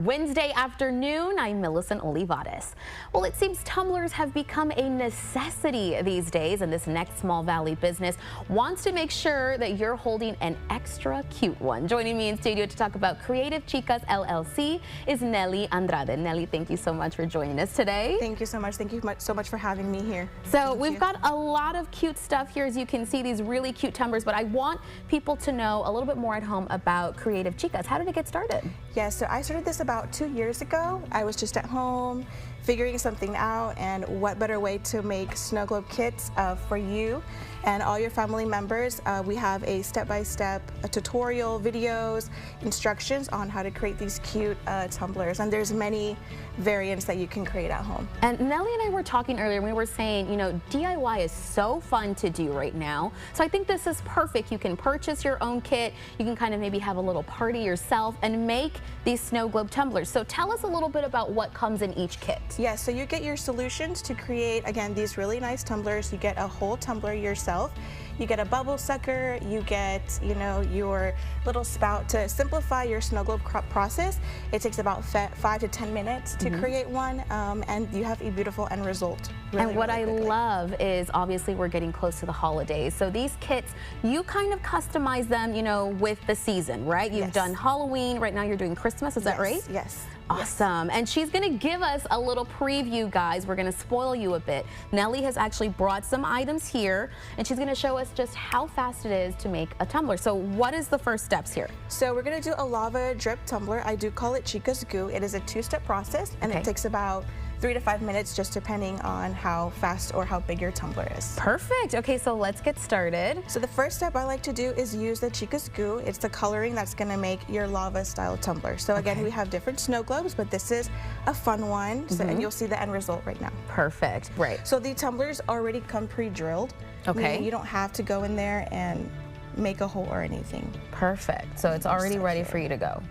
Wednesday afternoon, I'm Millicent Olivares. Well, it seems tumblers have become a necessity these days, and this next Small Valley business wants to make sure that you're holding an extra cute one. Joining me in studio to talk about Creative Chicas LLC is Nelly Andrade. Nelly, thank you so much for joining us today. Thank you so much. Thank you so much for having me here. So we've got a lot of cute stuff here, as you can see, these really cute tumblers, but I want people to know a little bit more at home about Creative Chicas. How did it get started? Yeah, so I started this about 2 years ago. I was just at home figuring something out, and what better way to make snow globe kits for you and all your family members. We have a step-by-step tutorial, videos, instructions on how to create these cute tumblers, and there's many variants that you can create at home. And Nelly and I were talking earlier, we were saying, you know, DIY is so fun to do right now. So I think this is perfect. You can purchase your own kit. You can kind of maybe have a little party yourself and make these snow globe tumblers. So tell us a little bit about what comes in each kit. Yes, so you get your solutions to create, again, these really nice tumblers. You get a whole tumbler yourself. You get a bubble sucker, you get, you know, your little spout to simplify your snow globe process. It takes about 5 to 10 minutes to create one, and you have a beautiful end result. And what I love is, obviously, we're getting close to the holidays. So these kits, you kind of customize them, you know, with the season, right? You've done Halloween, right now you're doing Christmas, is that right? Yes. Awesome. And she's going to give us a little preview, guys. We're going to spoil you a bit. Nelly has actually brought some items here, and she's going to show us just how fast it is to make a tumbler. So what is the first steps here? So we're going to do a lava drip tumbler. I do call it Chica's Goo. It is a 2-step process, and it takes about 3 to 5 minutes, just depending on how fast or how big your tumbler is. Perfect. Okay, so let's get started. So the first step I like to do is use the Chica's Goo. It's the coloring that's going to make your lava style tumbler. So again, we have different snow globes, but this is a fun one, so, and you'll see the end result right now. Perfect. Right. So the tumblers already come pre-drilled. Okay. You don't have to go in there and make a hole or anything. Perfect. So it's already ready for you to go.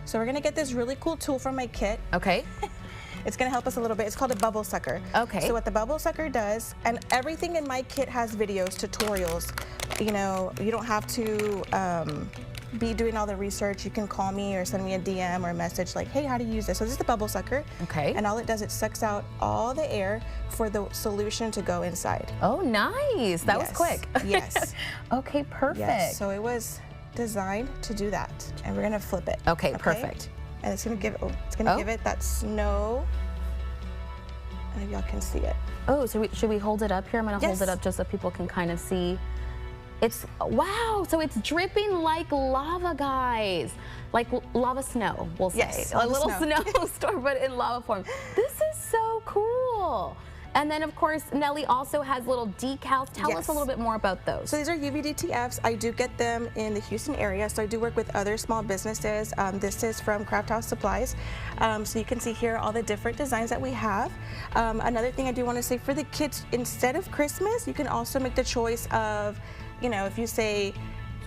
So we're going to get this really cool tool from my kit. Okay. It's going to help us a little bit. It's called a bubble sucker. Okay. So what the bubble sucker does, and everything in my kit has videos, tutorials. You know, you don't have to be doing all the research. You can call me or send me a DM or a message like, hey, how do you use this? So this is the bubble sucker. Okay. And all it does, it sucks out all the air for the solution to go inside. Oh, nice. That was quick. Yes. Okay, perfect. Yes. So it was designed to do that. And we're going to flip it. Okay, perfect. And it's gonna give give it that snow. And if y'all can see it. Oh, so should we hold it up here? I'm gonna hold it up just so people can kind of see. It's, wow, so it's dripping like lava, guys. Like lava snow, we'll say. Yes, a little snowstorm, but in lava form. This is so cool. And then, of course, Nelly also has little decals. Tell us a little bit more about those. So these are UVDTFs. I do get them in the Houston area, so I do work with other small businesses. This is from Craft House Supplies. So you can see here all the different designs that we have. Another thing I do want to say for the kids, instead of Christmas, you can also make the choice of, you know, if you say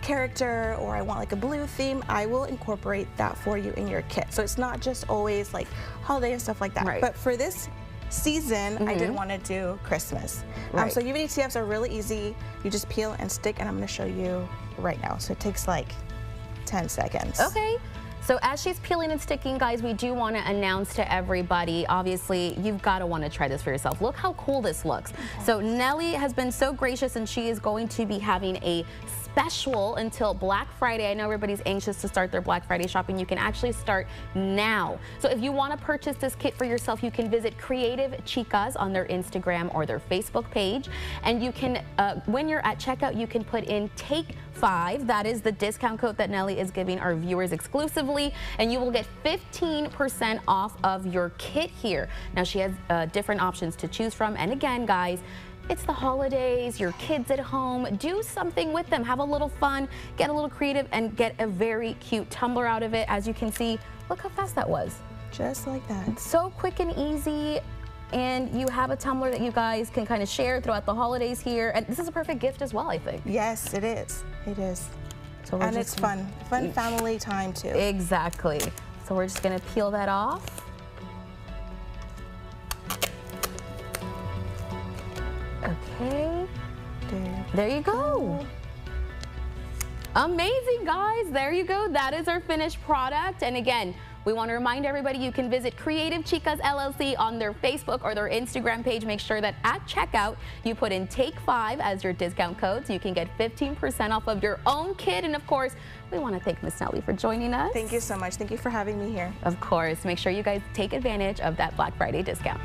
character or I want like a blue theme, I will incorporate that for you in your kit. So it's not just always like holiday and stuff like that. Right. But for this season, I didn't want to do Christmas. So UVDTFs are really easy. You just peel and stick, and I'm going to show you right now. So it takes like 10 seconds. Okay. So as she's peeling and sticking, guys, we do want to announce to everybody, obviously, you've got to want to try this for yourself. Look how cool this looks. So Nelly has been so gracious, and she is going to be having a special until Black Friday. I know everybody's anxious to start their Black Friday shopping. You can actually start now. So if you want to purchase this kit for yourself, you can visit Creative Chicas on their Instagram or their Facebook page. And you can, when you're at checkout, you can put in Take 5. That is the discount code that Nelly is giving our viewers exclusively, and you will get 15% off of your kit here. Now she has different options to choose from, and again, guys, it's the holidays, your kids at home, do something with them, have a little fun, get a little creative, and get a very cute tumbler out of it. As you can see, look how fast that was. Just like that. It's so quick and easy. And you have a tumbler that you guys can kind of share throughout the holidays here. And this is a perfect gift as well, I think. Yes, it is. It is. So and it's fun. Fun family time, too. Exactly. So we're just going to peel that off. Okay. There you go. Amazing, guys. There you go. That is our finished product. And again, We want to remind everybody you can visit Creative Chicas LLC on their Facebook or their Instagram page. Make sure that at checkout you put in Take 5 as your discount code so you can get 15% off of your own kit. And of course, we want to thank Miss Nelly for joining us. Thank you so much. Thank you for having me here. Of course, make sure you guys take advantage of that Black Friday discount.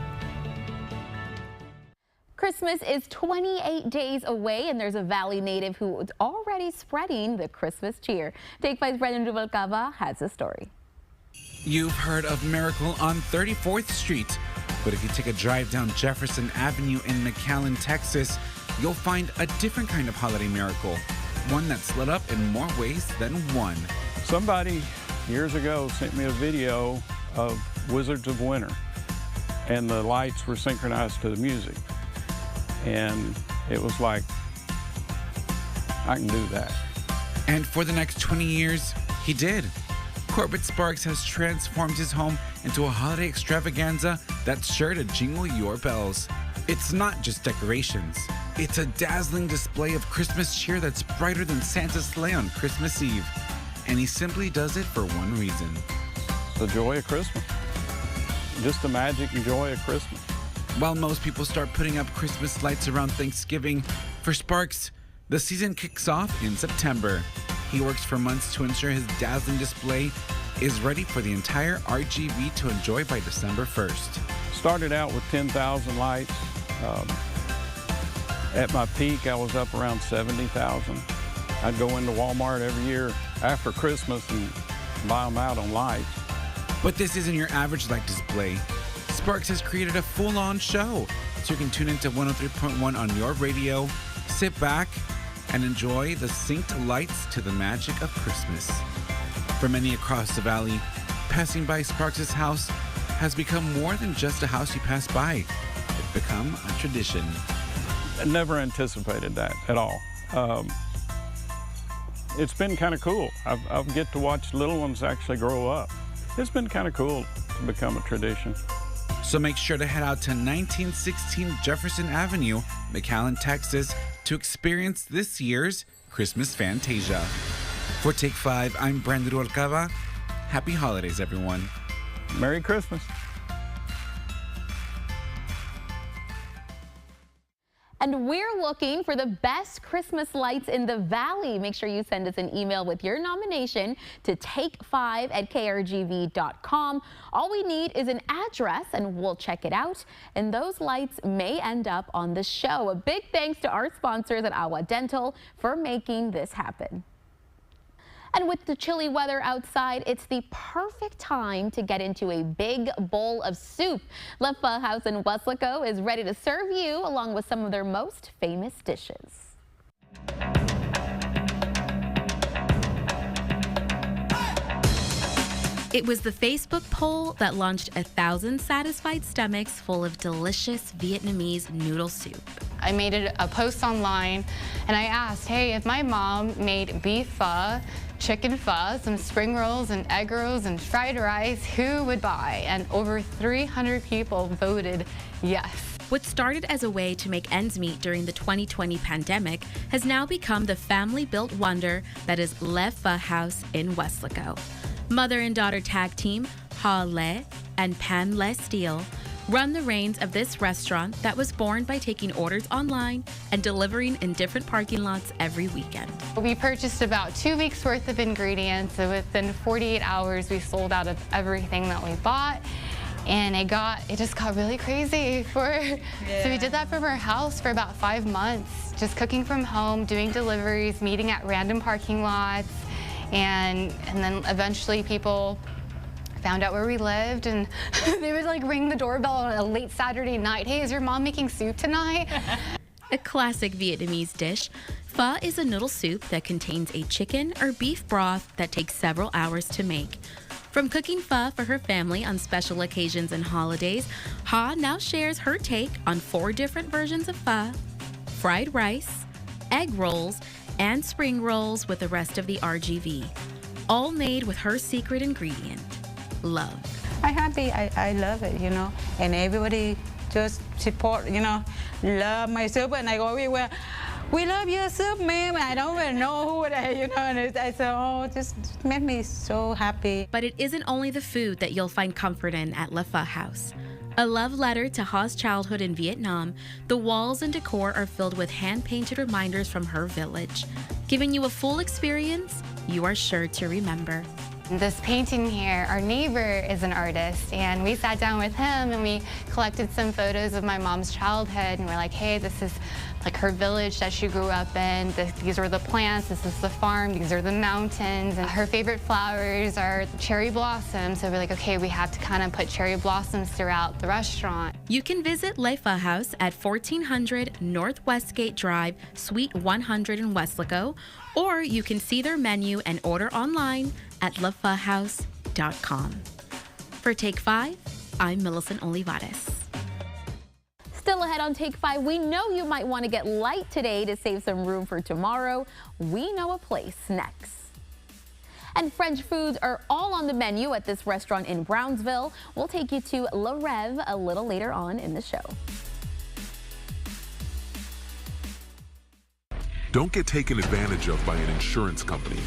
Christmas is 28 days away, and there's a Valley native who is already spreading the Christmas cheer. Take 5's Brandon Rubalcaba has the story. You've heard of Miracle on 34th Street, but if you take a drive down Jefferson Avenue in McAllen, Texas, you'll find a different kind of holiday miracle, one that's lit up in more ways than one. Somebody years ago sent me a video of Wizards of Winter, and the lights were synchronized to the music. And it was like, I can do that. And for the next 20 years, he did. Corbett Sparks has transformed his home into a holiday extravaganza that's sure to jingle your bells. It's not just decorations. It's a dazzling display of Christmas cheer that's brighter than Santa's sleigh on Christmas Eve. And he simply does it for one reason. The joy of Christmas. Just the magic and joy of Christmas. While most people start putting up Christmas lights around Thanksgiving, for Sparks, the season kicks off in September. He works for months to ensure his dazzling display is ready for the entire RGV to enjoy by December 1st. Started out with 10,000 lights. At my peak, I was up around 70,000. I'd go into Walmart every year after Christmas and buy them out on lights. But this isn't your average light display. Sparks has created a full-on show, so you can tune into 103.1 on your radio, sit back, and enjoy the synced lights to the magic of Christmas. For many across the valley, passing by Sparks' house has become more than just a house you pass by. It's become a tradition. I never anticipated that at all. It's been kind of cool. I've get to watch little ones actually grow up. It's been kind of cool to become a tradition. So make sure to head out to 1916 Jefferson Avenue, McAllen, Texas, to experience this year's Christmas Fantasia. For Take 5, I'm Brandon Rubalcaba. Happy holidays, everyone. Merry Christmas. And we're looking for the best Christmas lights in the Valley. Make sure you send us an email with your nomination to take5@krgv.com. All we need is an address and we'll check it out. And those lights may end up on the show. A big thanks to our sponsors at Agua Dental for making this happen. And with the chilly weather outside, it's the perfect time to get into a big bowl of soup. Le Pho House in Weslaco is ready to serve you along with some of their most famous dishes. It was the Facebook poll that launched 1,000 satisfied stomachs full of delicious Vietnamese noodle soup. I made a post online and I asked, hey, if my mom made beef pho, chicken pho, some spring rolls and egg rolls and fried rice, who would buy? And over 300 people voted yes. What started as a way to make ends meet during the 2020 pandemic has now become the family-built wonder that is Le Pho House in Weslaco. Mother and daughter tag team, Ha Le and Pan Le Steele, run the reins of this restaurant that was born by taking orders online and delivering in different parking lots every weekend. We purchased about 2 weeks worth of ingredients, and within 48 hours we sold out of everything that we bought. And it just got really crazy. So we did that from our house for about 5 months, just cooking from home, doing deliveries, meeting at random parking lots, and then eventually people found out where we lived, and they would like ring the doorbell on a late Saturday night. Hey, is your mom making soup tonight? A classic Vietnamese dish, pho is a noodle soup that contains a chicken or beef broth that takes several hours to make. From cooking pho for her family on special occasions and holidays, Ha now shares her take on 4 different versions of pho, fried rice, egg rolls, and spring rolls with the rest of the RGV, all made with her secret ingredient, love. I'm happy. I love it, you know, and everybody just support, you know, love my soup, and I go everywhere. we love your soup, ma'am. I don't even know who it is, you know, and I said, oh, just made me so happy. But it isn't only the food that you'll find comfort in at Le Pho House. A love letter to Ha's childhood in Vietnam, the walls and decor are filled with hand-painted reminders from her village, giving you a full experience you are sure to remember. This painting here, our neighbor is an artist, and we sat down with him and we collected some photos of my mom's childhood, and we're like, hey, this is like her village that she grew up in. These are the plants, this is the farm, these are the mountains, and her favorite flowers are cherry blossoms. So we're like, okay, we have to kind of put cherry blossoms throughout the restaurant. You can visit Le Pho House at 1400 North Westgate Drive, Suite 100 in Weslaco, or you can see their menu and order online at lephohouse.com. For Take 5, I'm Millicent Olivares. Still ahead on Take 5, we know you might want to get light today to save some room for tomorrow. We know a place next. And French foods are all on the menu at this restaurant in Brownsville. We'll take you to Le Rêve a little later on in the show. Don't get taken advantage of by an insurance company.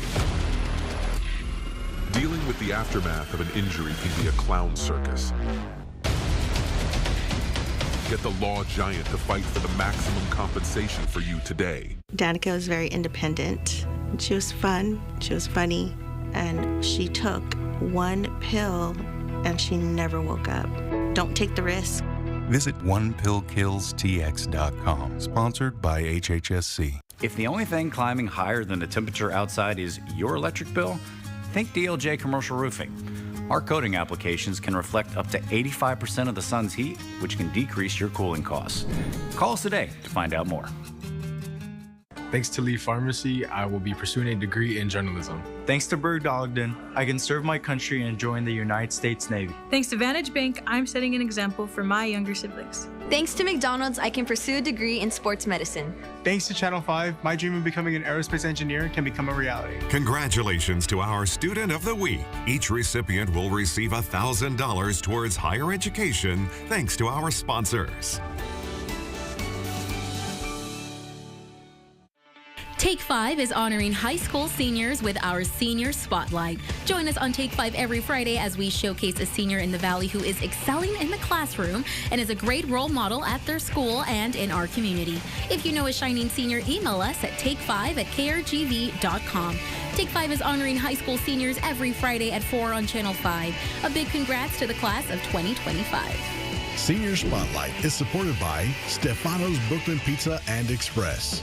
Dealing with the aftermath of an injury can be a clown circus. Get the law giant to fight for the maximum compensation for you today. Danica was very independent. She was fun, she was funny, and she took one pill and she never woke up. Don't take the risk. Visit onepillkillstx.com, sponsored by HHSC. If the only thing climbing higher than the temperature outside is your electric bill, think DLJ Commercial Roofing. Our coating applications can reflect up to 85% of the sun's heat, which can decrease your cooling costs. Call us today to find out more. Thanks to Lee Pharmacy, I will be pursuing a degree in journalism. Thanks to Berg Ogden, I can serve my country and join the United States Navy. Thanks to Vantage Bank, I'm setting an example for my younger siblings. Thanks to McDonald's, I can pursue a degree in sports medicine. Thanks to Channel 5, my dream of becoming an aerospace engineer can become a reality. Congratulations to our Student of the Week. Each recipient will receive $1,000 towards higher education thanks to our sponsors. Take 5 is honoring high school seniors with our Senior Spotlight. Join us on Take 5 every Friday as we showcase a senior in the Valley who is excelling in the classroom and is a great role model at their school and in our community. If you know a shining senior, email us at take5@krgv.com. Take 5 is honoring high school seniors every Friday at 4 on Channel 5. A big congrats to the class of 2025. Senior Spotlight is supported by Stefano's Brooklyn Pizza and Express.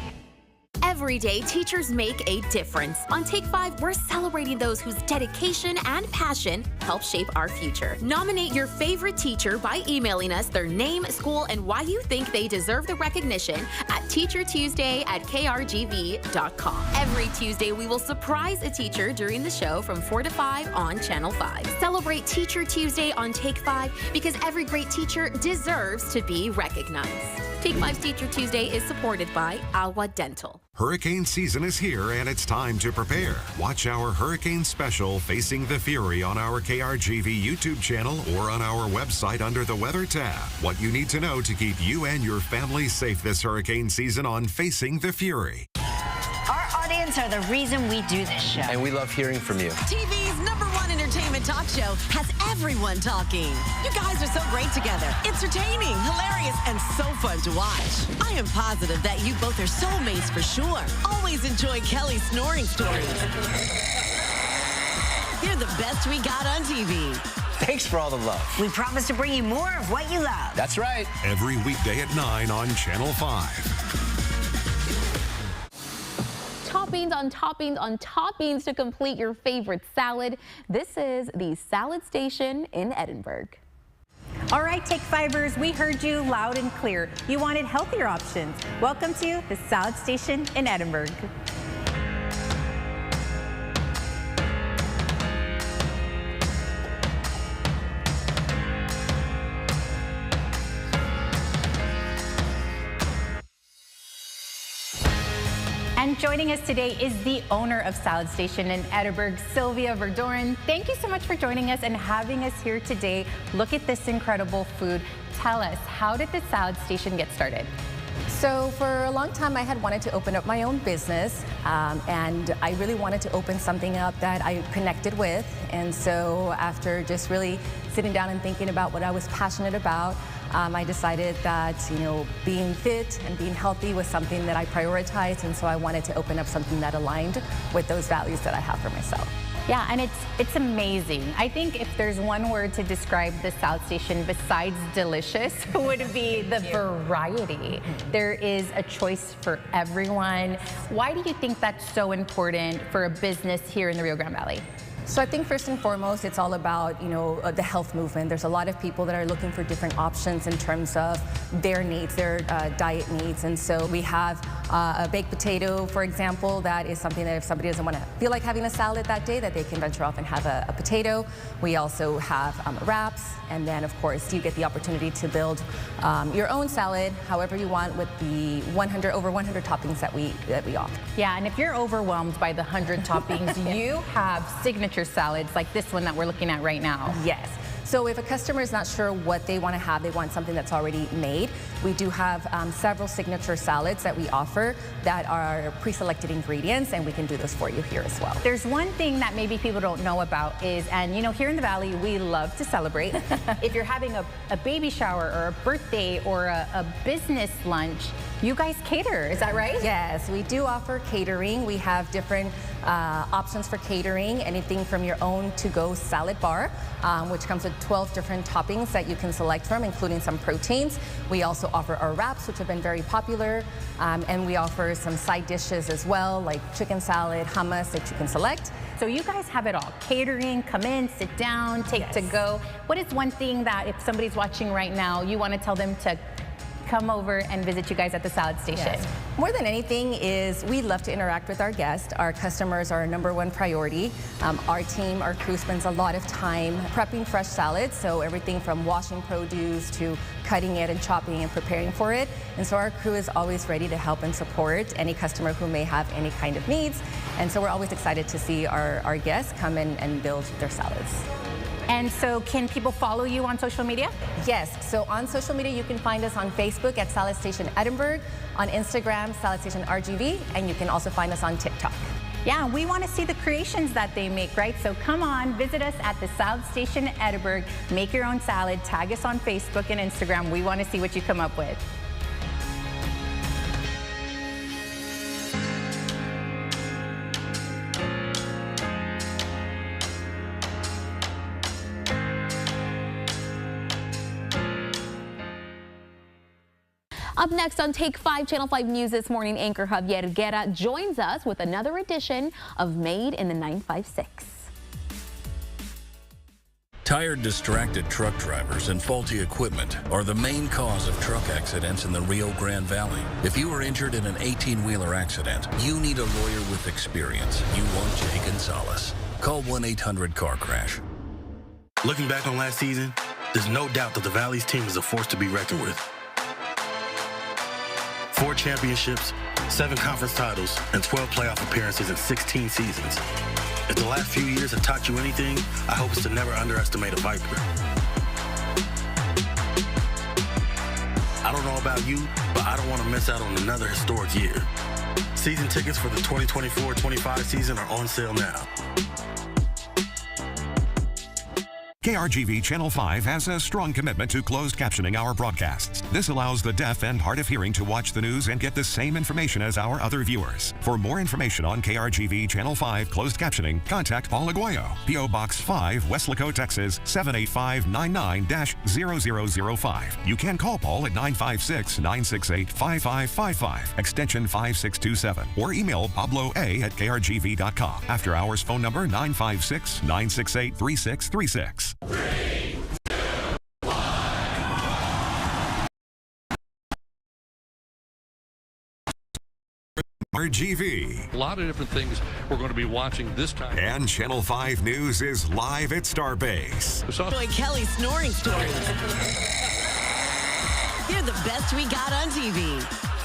Every day, teachers make a difference. On Take 5, we're celebrating those whose dedication and passion help shape our future. Nominate your favorite teacher by emailing us their name, school, and why you think they deserve the recognition at teachertuesday@krgv.com. Every Tuesday, we will surprise a teacher during the show from 4 to 5 on Channel 5. Celebrate Teacher Tuesday on Take 5 because every great teacher deserves to be recognized. Take 5's Teacher Tuesday is supported by Agua Dental. Hurricane season is here and it's time to prepare. Watch our hurricane special Facing the Fury on our KRGV YouTube channel or on our website under the Weather tab. What you need to know to keep you and your family safe this hurricane season on Facing the Fury. Our audience are the reason we do this show. And we love hearing from you. TV's #1 entertainment talk show has everyone talking. You guys are so great together. Entertaining, hilarious, and so fun to watch. I am positive that you both are soulmates for sure. Always enjoy Kelly's snoring stories. You're the best we got on TV. Thanks for all the love. We promise to bring you more of what you love. That's right. Every weekday at 9 on Channel 5. Toppings on toppings on toppings to complete your favorite salad. This is the Salad Station in Edinburg. All right, Take 5ers, we heard you loud and clear. You wanted healthier options. Welcome to the Salad Station in Edinburg. And joining us today is the owner of Salad Station in Edinburg, Sylvia Verdoren. Thank you so much for joining us and having us here today. Look at this incredible food. Tell us, how did the Salad Station get started? So for a long time, I had wanted to open up my own business, and I really wanted to open something up that I connected with. And so after just really sitting down and thinking about what I was passionate about, I decided that, being fit and being healthy was something that I prioritized, and so I wanted to open up something that aligned with those values that I have for myself. Yeah, and it's amazing. I think if there's one word to describe the South Station besides delicious, would be the variety. There is a choice for everyone. Why do you think that's so important for a business here in the Rio Grande Valley? So I think first and foremost, it's all about, the health movement. There's a lot of people that are looking for different options in terms of their needs, their diet needs. And so we have a baked potato, for example, that is something that if somebody doesn't want to feel like having a salad that day, that they can venture off and have a potato. We also have wraps. And then, of course, you get the opportunity to build your own salad however you want with the over 100 toppings that we offer. Yeah, and if you're overwhelmed by the 100 toppings, you have signature salads like this one that we're looking at right now. Yes. So if a customer is not sure what they want to have, they want something that's already made, we do have several signature salads that we offer that are pre-selected ingredients, and we can do those for you here as well. There's one thing that maybe people don't know about is, and here in the Valley, we love to celebrate. If you're having a baby shower or a birthday or a business lunch, you guys cater, is that right? Yes, we do offer catering. We have different options for catering, anything from your own to-go salad bar, which comes with 12 different toppings that you can select from, including some proteins. We also offer our wraps, which have been very popular, and we offer some side dishes as well, like chicken salad, hummus that you can select. So you guys have it all. Catering, come in, sit down, take to go. What is one thing that if somebody's watching right now, you want to tell them to come over and visit you guys at the Salad Station? Yes. More than anything is we love to interact with our guests. Our customers are our #1 priority. Our team, our crew spends a lot of time prepping fresh salads, so everything from washing produce to cutting it and chopping and preparing for it. And so our crew is always ready to help and support any customer who may have any kind of needs. And so we're always excited to see our guests come in and build their salads. And so can people follow you on social media? Yes, so on social media you can find us on Facebook at Salad Station Edinburg, on Instagram Salad Station RGV, and you can also find us on TikTok. Yeah, we want to see the creations that they make, right? So come on, visit us at the Salad Station Edinburg, make your own salad, tag us on Facebook and Instagram. We want to see what you come up with. Up next on Take 5, Channel 5 News This Morning, anchor Javier Guerra joins us with another edition of Made in the 956. Tired, distracted truck drivers and faulty equipment are the main cause of truck accidents in the Rio Grande Valley. If you are injured in an 18-wheeler accident, you need a lawyer with experience. You want Jay Gonzalez. Call 1-800-CAR-CRASH. Looking back on last season, there's no doubt that the Valley's team is a force to be reckoned with. 4 championships, 7 conference titles, and 12 playoff appearances in 16 seasons. If the last few years have taught you anything, I hope it's to never underestimate a Viper. I don't know about you, but I don't want to miss out on another historic year. Season tickets for the 2024-25 season are on sale now. KRGV Channel 5 has a strong commitment to closed captioning our broadcasts. This allows the deaf and hard of hearing to watch the news and get the same information as our other viewers. For more information on KRGV Channel 5 closed captioning, contact Paul Aguayo, P.O. Box 5, Weslaco, Texas, 78599-0005. You can call Paul at 956-968-5555, extension 5627, or email Pablo A at krgv.com. After hours phone number 956-968-3636. 3, 2, 1. RGV. A lot of different things we're going to be watching this time. And Channel 5 News is live at Starbase. Enjoy Kelly's snoring stories. You're the best we got on TV.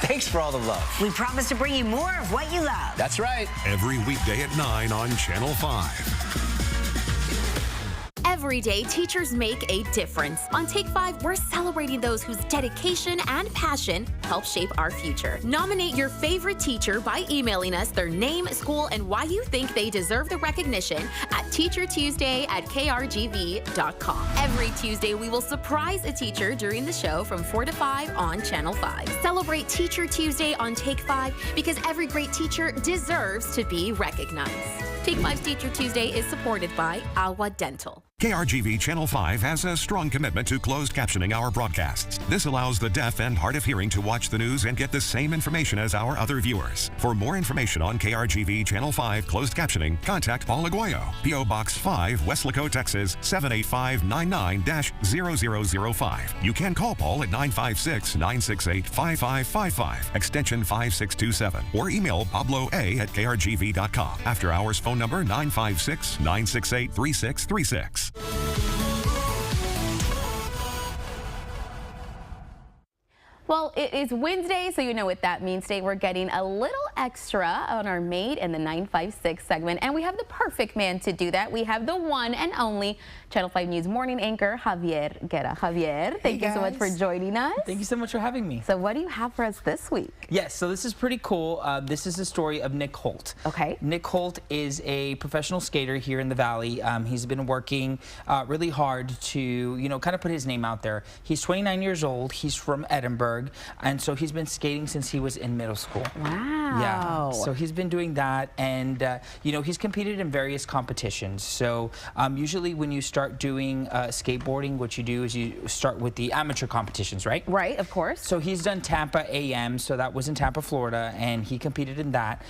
Thanks for all the love. We promise to bring you more of what you love. That's right. Every weekday at 9 on Channel 5. Every day, teachers make a difference. On Take 5, we're celebrating those whose dedication and passion help shape our future. Nominate your favorite teacher by emailing us their name, school, and why you think they deserve the recognition at teachertuesday@krgv.com. Every Tuesday, we will surprise a teacher during the show from 4 to 5 on Channel 5. Celebrate Teacher Tuesday on Take 5 because every great teacher deserves to be recognized. Take 5's Teacher Tuesday is supported by Alwa Dental. KRGV Channel 5 has a strong commitment to closed captioning our broadcasts. This allows the deaf and hard of hearing to watch the news and get the same information as our other viewers. For more information on KRGV Channel 5 closed captioning, contact Paul Aguayo, P.O. Box 5, Weslaco, Texas 78599-0005. You can call Paul at 956-968-5555, extension 5627, or email pabloa@krgv.com. After hours phone number 956-968-3636. Well, it is Wednesday, so you know what that means. Today we're getting a little extra on our Made in the 956 segment, and we have the perfect man to do that. We have the one and only Channel 5 News morning anchor, Javier Guerra. Javier, thank you so much for joining us. Thank you so much for having me. So what do you have for us this week? Yes, so this is pretty cool. This is the story of Nick Holt. Okay. Nick Holt is a professional skater here in the Valley. He's been working really hard to, you know, kind of put his name out there. He's 29 years old. He's from Edinburgh. And so he's been skating since he was in middle school. Wow. Yeah. So he's been doing that, and you know, he's competed in various competitions. So usually when you start doing skateboarding, what you do is you start with the amateur competitions, right? Right, of course. So he's done Tampa AM, so that was in Tampa, Florida, and he competed in that.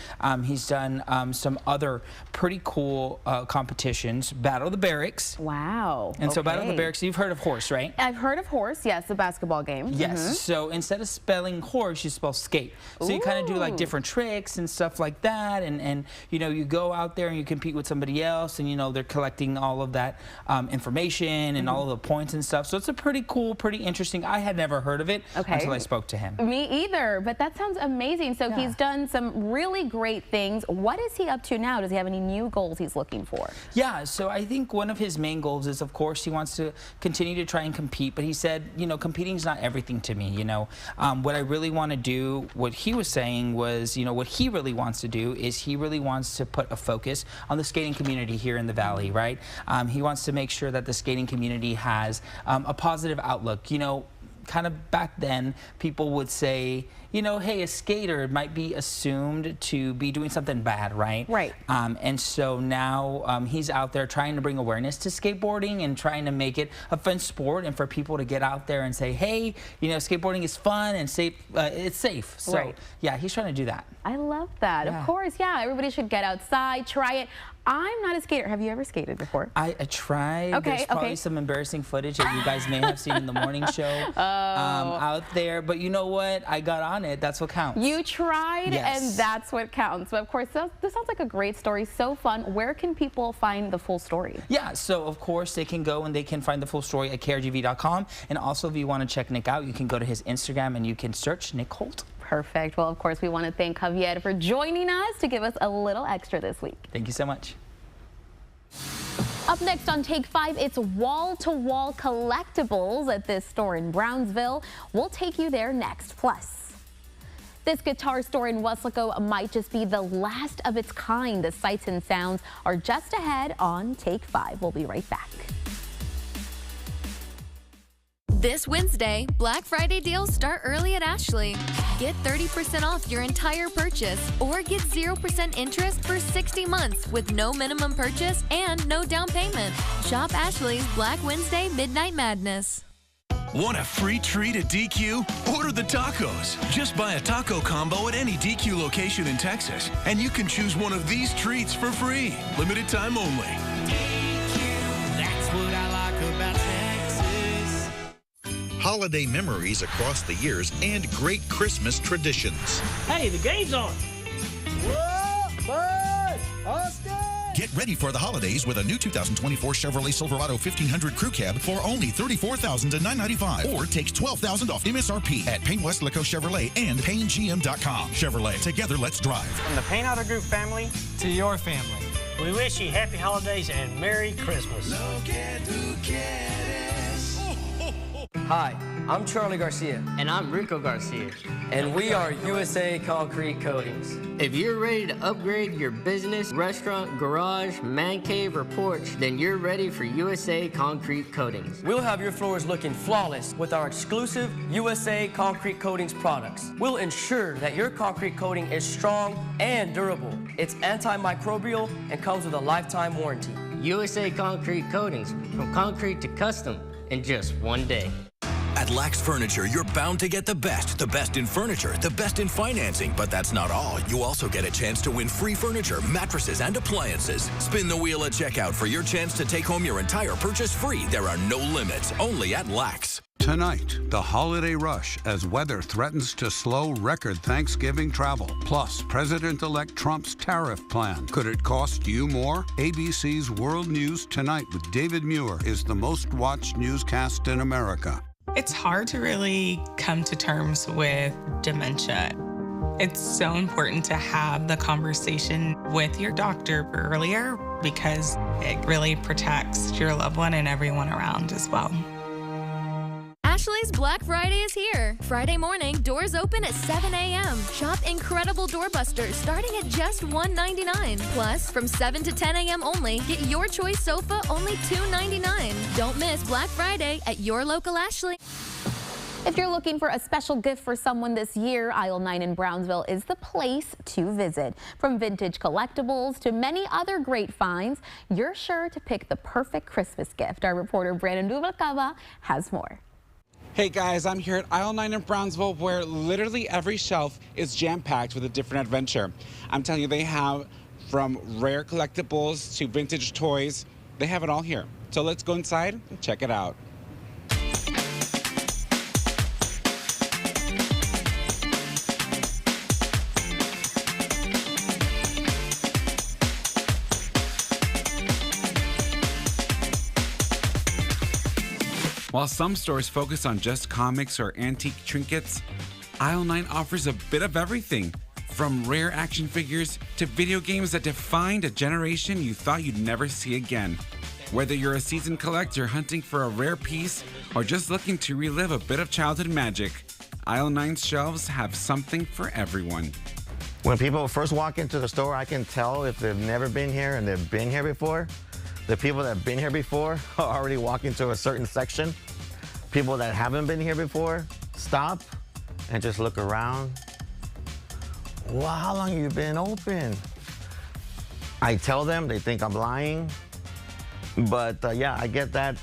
He's done some other pretty cool competitions. Battle of the Barracks. Wow. And so Battle of the Barracks, you've heard of horse, right? I've heard of horse, yes, the basketball game. Yes. So instead of spelling horse, you spell skate. So you kind of do like different tricks and stuff like that, and you know, you go out there and you compete with somebody else, and you know, they're collecting all of that information and all of the points and stuff. So it's a pretty cool, pretty interesting. I had never heard of it until I spoke to him. Me either, but that sounds amazing. So he's done some really great things. What is he up to now? Does he have any new goals he's looking for? Yeah, so I think one of his main goals is, of course, he wants to continue to try and compete, but he said, you know, competing is not everything to me, you know. What I really want to do, what he was saying was, you know, what he really wants to do is he really wants to put a focus on the skating community here in the Valley, right? He wants to make sure that the skating community has a positive outlook. You know, kind of back then, people would say, you know, hey, a skater might be assumed to be doing something bad, right? Right. And so now he's out there trying to bring awareness to skateboarding and trying to make it a fun sport, and for people to get out there and say, hey, you know, skateboarding is fun and safe. It's safe. So yeah, he's trying to do that. I love that. Of course, yeah. Everybody should get outside, try it. I'm not a skater. Have you ever skated before? I tried. Okay, There's probably some embarrassing footage that you guys may have seen in the morning show out there. But you know what? I got on it. That's what counts. You tried, and that's what counts. But of course, this sounds like a great story. So fun. Where can people find the full story? Yeah, so of course they can go and they can find the full story at krgv.com. And also, if you want to check Nick out, you can go to his Instagram and you can search Nick Holt. Perfect. Well, of course, we want to thank Javier for joining us to give us a little extra this week. Thank you so much. Up next on Take 5, it's wall-to-wall collectibles at this store in Brownsville. We'll take you there next. Plus, this guitar store in Weslaco might just be the last of its kind. The sights and sounds are just ahead on Take 5. We'll be right back. This Wednesday, Black Friday deals start early at Ashley. Get 30% off your entire purchase or get 0% interest for 60 months with no minimum purchase and no down payment. Shop Ashley's Black Wednesday Midnight Madness. Want a free treat at DQ? Order the tacos. Just buy a taco combo at any DQ location in Texas, and you can choose one of these treats for free. Limited time only. DQ, that's what I like about Texas. Holiday memories across the years and great Christmas traditions. Hey, the game's on. Whoa, Bud, Austin! Get ready for the holidays with a new 2024 Chevrolet Silverado 1500 Crew Cab for only $34,995, or takes $12,000 off MSRP at Payne Weslaco Chevrolet and PayneGM.com. Chevrolet, together let's drive. From the Payne Auto Group family to your family, We wish you happy holidays and Merry Christmas. Hi, I'm Charlie Garcia. And I'm Rico Garcia. And we are USA Concrete Coatings. If you're ready to upgrade your business, restaurant, garage, man cave, or porch, then you're ready for USA Concrete Coatings. We'll have your floors looking flawless with our exclusive USA Concrete Coatings products. We'll ensure that your concrete coating is strong and durable. It's antimicrobial and comes with a lifetime warranty. USA Concrete Coatings, from concrete to custom in just one day. At Lax Furniture, you're bound to get the best in furniture, the best in financing, but that's not all. You also get a chance to win free furniture, mattresses, and appliances. Spin the wheel at checkout for your chance to take home your entire purchase free. There are no limits, only at Lax. Tonight, the holiday rush as weather threatens to slow record Thanksgiving travel. Plus, President-elect Trump's tariff plan. Could it cost you more? ABC's World News Tonight with David Muir is the most watched newscast in America. It's hard to really come to terms with dementia. It's so important to have the conversation with your doctor earlier because it really protects your loved one and everyone around as well. Ashley's Black Friday is here. Friday morning, doors open at 7 a.m. Shop incredible doorbusters starting at just $1.99. Plus, from 7 to 10 a.m. only, get your choice sofa only $2.99. Don't miss Black Friday at your local Ashley. If you're looking for a special gift for someone this year, Aisle 9 in Brownsville is the place to visit. From vintage collectibles to many other great finds, you're sure to pick the perfect Christmas gift. Our reporter Brandon Rubalcaba has more. Hey guys, I'm here at Aisle 9 in Brownsville where literally every shelf is jam-packed with a different adventure. I'm telling you, they have from rare collectibles to vintage toys. They have it all here. So let's go inside and check it out. While some stores focus on just comics or antique trinkets, Aisle 9 offers a bit of everything, from rare action figures to video games that defined a generation you thought you'd never see again. Whether you're a seasoned collector hunting for a rare piece or just looking to relive a bit of childhood magic, Aisle 9's shelves have something for everyone. When people first walk into the store, I can tell if they've never been here and they've been here before. The people that have been here before are already walking to a certain section. People that haven't been here before stop and just look around. Wow, how long have you been open? I tell them, they think I'm lying. But yeah, I get that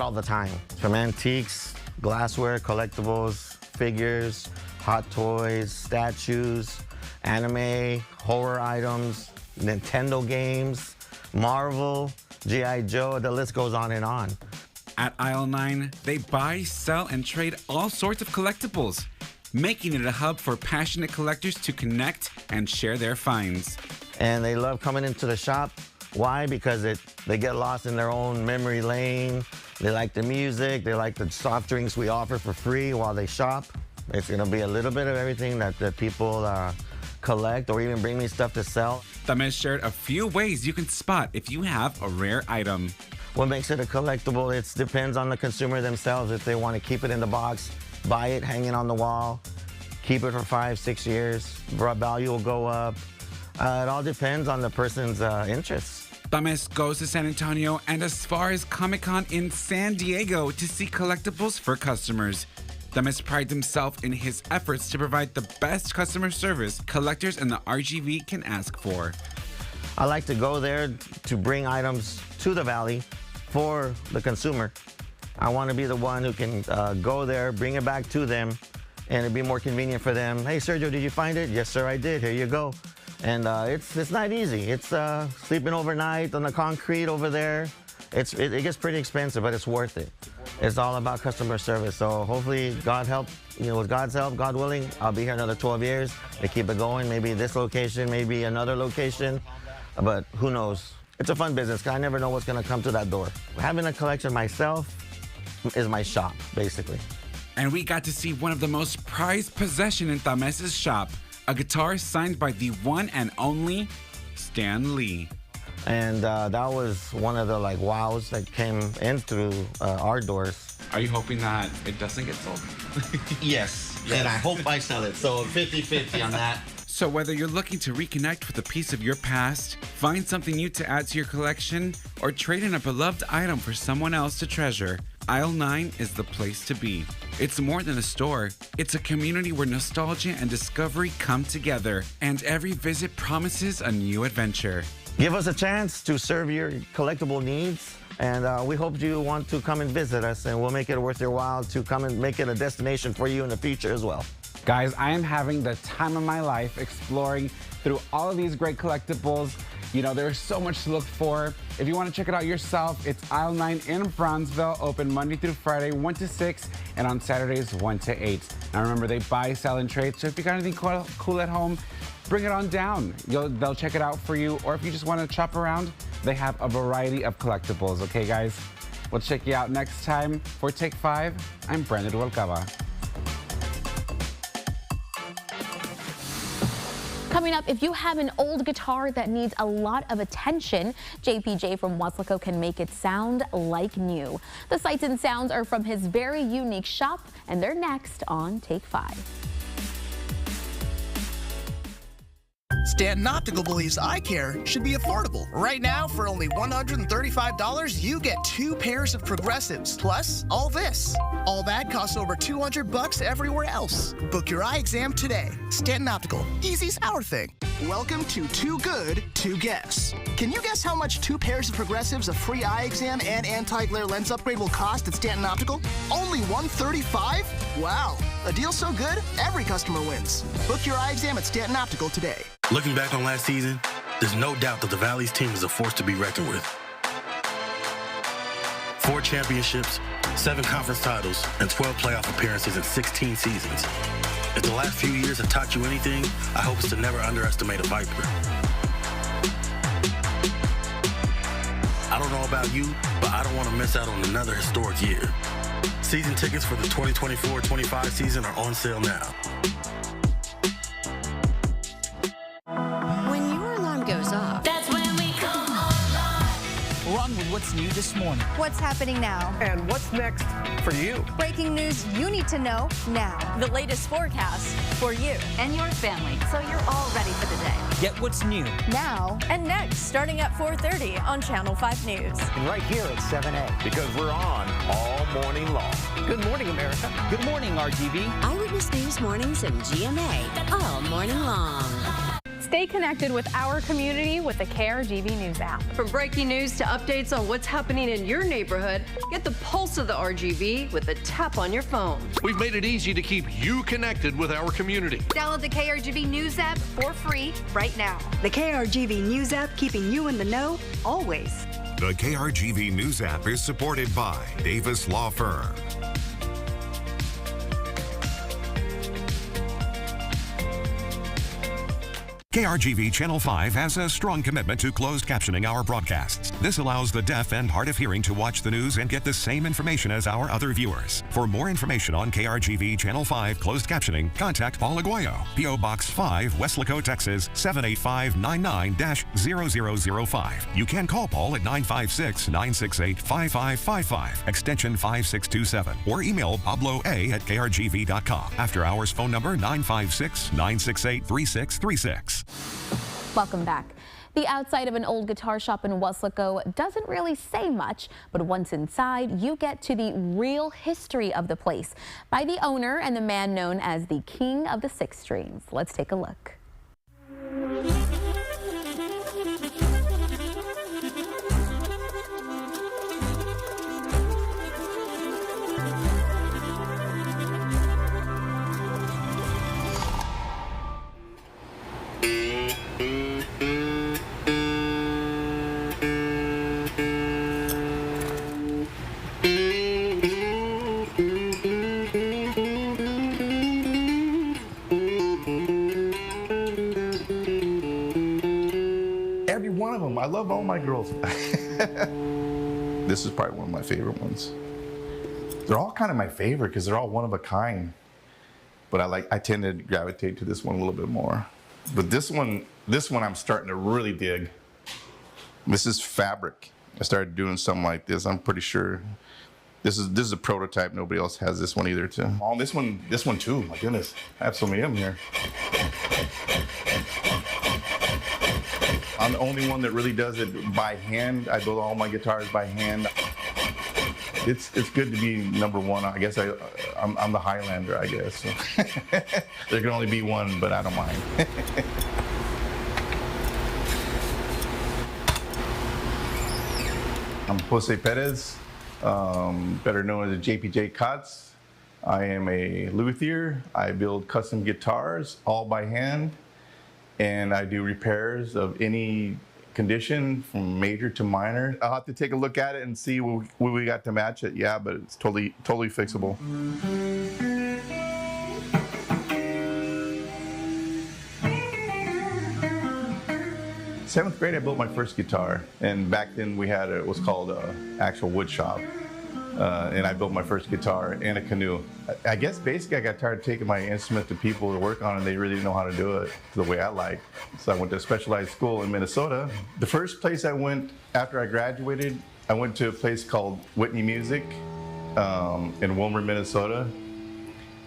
all the time. From antiques, glassware, collectibles, figures, hot toys, statues, anime, horror items, Nintendo games, Marvel, G.I. Joe, the list goes on and on. At Aisle 9, they buy, sell, and trade all sorts of collectibles, making it a hub for passionate collectors to connect and share their finds. And they love coming into the shop. Why? Because they get lost in their own memory lane. They like the music. They like the soft drinks we offer for free while they shop. It's going to be a little bit of everything that people collect or even bring me stuff to sell. Tames shared a few ways you can spot if you have a rare item. What makes it a collectible, it depends on the consumer themselves. If they want to keep it in the box, buy it, hang it on the wall, keep it for 5-6 years, value will go up. It all depends on the person's interests. Tames goes to San Antonio and as far as Comic-Con in San Diego to see collectibles for customers. Tames prides himself in his efforts to provide the best customer service collectors in the RGV can ask for. I like to go there to bring items to the Valley for the consumer. I want to be the one who can go there, bring it back to them, and it'd be more convenient for them. Hey, Sergio, did you find it? Yes, sir, I did. Here you go. And it's not easy. It's sleeping overnight on the concrete over there. It gets pretty expensive, but it's worth it. It's all about customer service. So hopefully, God help, with God's help, God willing, I'll be here another 12 years to keep it going. Maybe this location, maybe another location, but who knows? It's a fun business. I never know what's going to come to that door. Having a collection myself is my shop, basically. And we got to see one of the most prized possession in Tames' shop, a guitar signed by the one and only Stan Lee. And that was one of the like wows that came in through our doors. Are you hoping that it doesn't get sold? Yes, and I hope I sell it. So 50-50 on that. So whether you're looking to reconnect with a piece of your past, find something new to add to your collection, or trade in a beloved item for someone else to treasure, Aisle 9 is the place to be. It's more than a store. It's a community where nostalgia and discovery come together, and every visit promises a new adventure. Give us a chance to serve your collectible needs, and we hope you want to come and visit us, and we'll make it worth your while to come and make it a destination for you in the future as well. Guys, I am having the time of my life exploring through all of these great collectibles. You know, there's so much to look for. If you want to check it out yourself, it's Aisle 9 in Bronzeville, open Monday through Friday, 1 to 6, and on Saturdays, 1 to 8. Now remember, they buy, sell, and trade, so if you got anything cool at home, bring it on down. They'll check it out for you, or if you just want to shop around, they have a variety of collectibles, okay, guys? We'll check you out next time. For Take 5, I'm Brandon Rubalcaba. Coming up, if you have an old guitar that needs a lot of attention, JPJ from Weslaco can make it sound like new. The sights and sounds are from his very unique shop, and they're next on Take 5. Stanton Optical believes eye care should be affordable. Right now, for only $135, you get 2 pairs of progressives, plus all this. All that costs over $200 everywhere else. Book your eye exam today. Stanton Optical, easy's our thing. Welcome to Too Good to Guess. Can you guess how much 2 pairs of progressives, a free eye exam, and anti-glare lens upgrade will cost at Stanton Optical? Only $135? Wow, a deal so good, every customer wins. Book your eye exam at Stanton Optical today. Looking back on last season, there's no doubt that the Valley's team is a force to be reckoned with. 4 championships, 7 conference titles, and 12 playoff appearances in 16 seasons. If the last few years have taught you anything, I hope it's to never underestimate a Viper. I don't know about you, but I don't want to miss out on another historic year. Season tickets for the 2024-25 season are on sale now. Goes off. That's when we come We're on with what's new this morning. What's happening now? And what's next for you? Breaking news you need to know now. The latest forecast for you and your family, so you're all ready for the day. Get what's new now and next, starting at 4:30 on Channel 5 News. And right here at 7A. Because we're on all morning long. Good morning, America. Good morning, RGV. Eyewitness News Mornings and GMA all morning long. Stay connected with our community with the KRGV News app. From breaking news to updates on what's happening in your neighborhood, get the pulse of the RGV with a tap on your phone. We've made it easy to keep you connected with our community. Download the KRGV News app for free right now. The KRGV News app, keeping you in the know always. The KRGV News app is supported by Davis Law Firm. KRGV Channel 5 has a strong commitment to closed captioning our broadcasts. This allows the deaf and hard of hearing to watch the news and get the same information as our other viewers. For more information on KRGV Channel 5 closed captioning, contact Paul Aguayo, P.O. Box 5, Weslaco, Texas, 78599-0005. You can call Paul at 956-968-5555, extension 5627, or email pabloa@krgv.com. After hours phone number 956-968-3636. Welcome back. The outside of an old guitar shop in Weslaco doesn't really say much, but once inside, you get to the real history of the place by the owner and the man known as the King of the Six Strings. Let's take a look. I love all my girls. This is probably one of my favorite ones. They're all kind of my favorite because they're all one of a kind. But I tend to gravitate to this one a little bit more. But this one I'm starting to really dig. This is fabric. I started doing something like this. I'm pretty sure this is a prototype. Nobody else has this one either too. Oh, this one too. My goodness, I have so many of them here. I'm the only one that really does it by hand. I build all my guitars by hand. It's good to be number one. I guess I'm the Highlander, I guess. There can only be one, but I don't mind. I'm Jose Perez, better known as JPJ Kotz. I am a luthier. I build custom guitars all by hand, and I do repairs of any condition from major to minor. I'll have to take a look at it and see what we got to match it. Yeah, but it's totally fixable. Seventh grade, I built my first guitar, and back then we had it was called actual wood shop, and I built my first guitar and a canoe. I guess basically I got tired of taking my instrument to people to work on, and they really didn't know how to do it the way I like. So I went to a specialized school in Minnesota. The first place I went after I graduated, I went to a place called Whitney Music in Wilmer, Minnesota.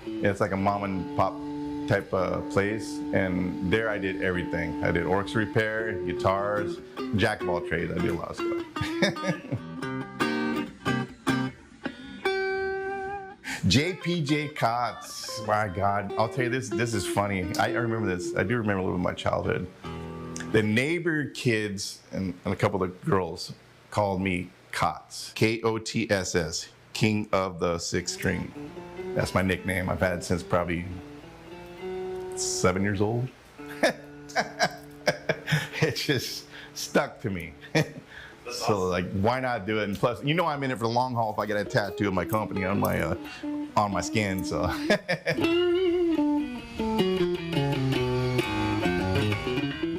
It's like a mom and pop type place, and there I did everything. I did orcs repair, guitars, jack of all trades. I did a lot of stuff. JPJ Kotz, my God, I'll tell you this is funny. I remember this. I do remember a little bit of my childhood. The neighbor kids and a couple of girls called me Kotz, K-O-T-S-S, King of the Sixth String. That's my nickname. I've had it since probably 7 years old. It just stuck to me. So like, why not do it? And plus, I'm in it for the long haul if I get a tattoo of my company on my skin. So.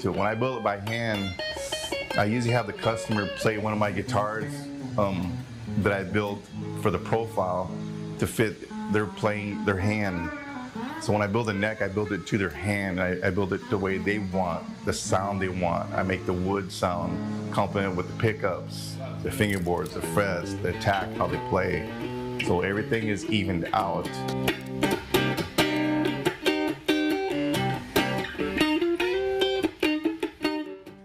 So when I build it by hand, I usually have the customer play one of my guitars that I built for the profile to fit their hand. So when I build a neck, I build it to their hand. I build it the way they want, the sound they want. I make the wood sound complement with the pickups, the fingerboards, the frets, the attack, how they play. So everything is evened out.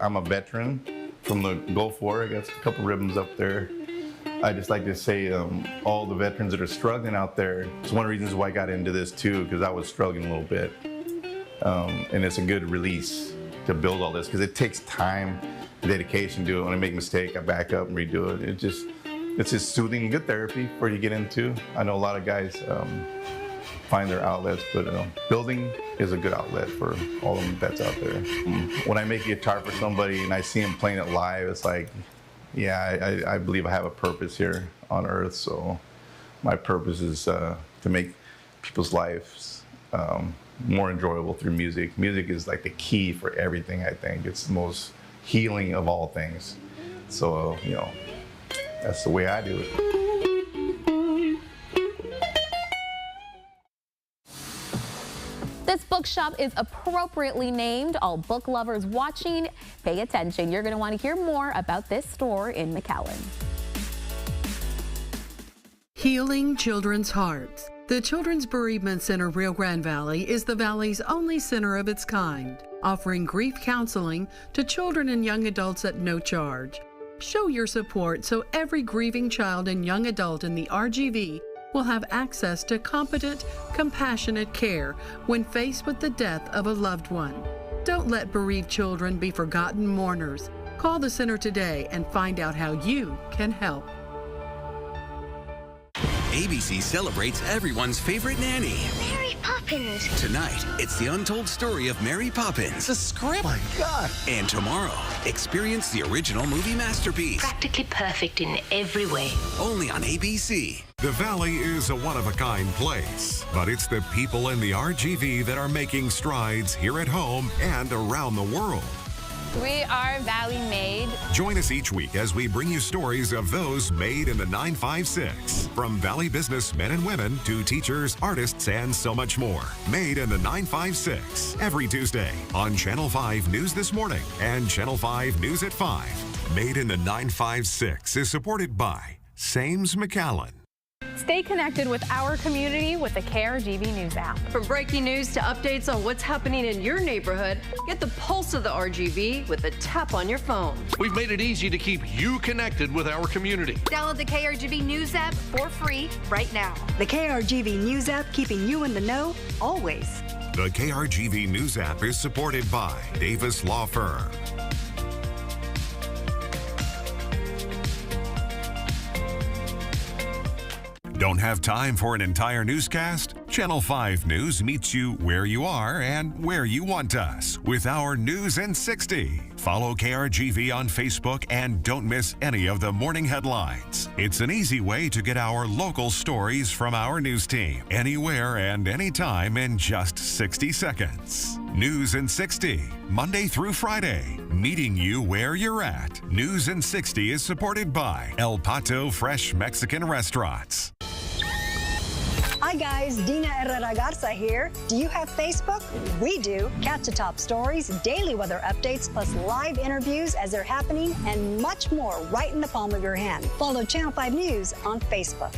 I'm a veteran from the Gulf War. I got a couple ribbons up there. I just like to say all the veterans that are struggling out there, it's one of the reasons why I got into this too, because I was struggling a little bit. And it's a good release to build all this, because it takes time, dedication to do it. When I make a mistake, I back up and redo it. It's just soothing, good therapy for you to get into. I know a lot of guys find their outlets, but building is a good outlet for all of them that's out there. When I make a guitar for somebody and I see them playing it live, it's like, yeah, I believe I have a purpose here on earth. So my purpose is to make people's lives more enjoyable through music. Music is like the key for everything, I think. It's the most healing of all things. So, that's the way I do it. This bookshop is appropriately named. All book lovers watching, pay attention. You're going to want to hear more about this store in McAllen. Healing Children's Hearts. The Children's Bereavement Center Rio Grande Valley is the Valley's only center of its kind, offering grief counseling to children and young adults at no charge. Show your support so every grieving child and young adult in the RGV will have access to competent, compassionate care when faced with the death of a loved one. Don't let bereaved children be forgotten mourners. Call the center today and find out how you can help. ABC celebrates everyone's favorite nanny. Mary Poppins. Tonight, it's the untold story of Mary Poppins. The script. My God. And tomorrow, experience the original movie masterpiece. Practically perfect in every way. Only on ABC. The Valley is a one-of-a-kind place, but it's the people in the RGV that are making strides here at home and around the world. We are Valley Made. Join us each week as we bring you stories of those made in the 956. From Valley businessmen and women to teachers, artists, and so much more. Made in the 956. Every Tuesday on Channel 5 News This Morning and Channel 5 News at 5. Made in the 956 is supported by Sames McAllen. Stay connected with our community with the KRGV News app. From breaking news to updates on what's happening in your neighborhood, get the pulse of the RGV with a tap on your phone. We've made it easy to keep you connected with our community. Download the KRGV News app for free right now. The KRGV News app, keeping you in the know always. The KRGV News app is supported by Davis Law Firm. Don't have time for an entire newscast? Channel 5 News meets you where you are and where you want us with our News in 60. Follow KRGV on Facebook and don't miss any of the morning headlines. It's an easy way to get our local stories from our news team anywhere and anytime in just 60 seconds. News in 60, Monday through Friday, meeting you where you're at. News in 60 is supported by El Pato Fresh Mexican Restaurants. Hi guys, Dina Herrera Garza here. Do you have Facebook? We do. Catch the top stories, daily weather updates, plus live interviews as they're happening, and much more right in the palm of your hand. Follow Channel 5 News on Facebook.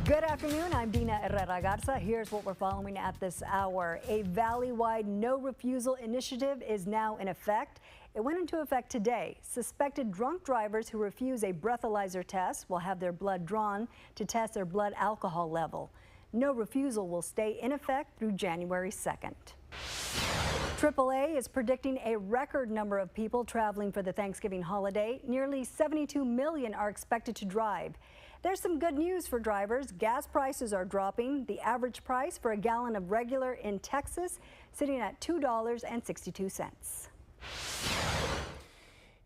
Good afternoon, I'm Dina Herrera Garza. Here's what we're following at this hour. A valley-wide no refusal initiative is now in effect. It went into effect today. Suspected drunk drivers who refuse a breathalyzer test will have their blood drawn to test their blood alcohol level. No refusal will stay in effect through January 2nd. AAA is predicting a record number of people traveling for the Thanksgiving holiday. Nearly 72 million are expected to drive. There's some good news for drivers. Gas prices are dropping. The average price for a gallon of regular in Texas sitting at $2.62.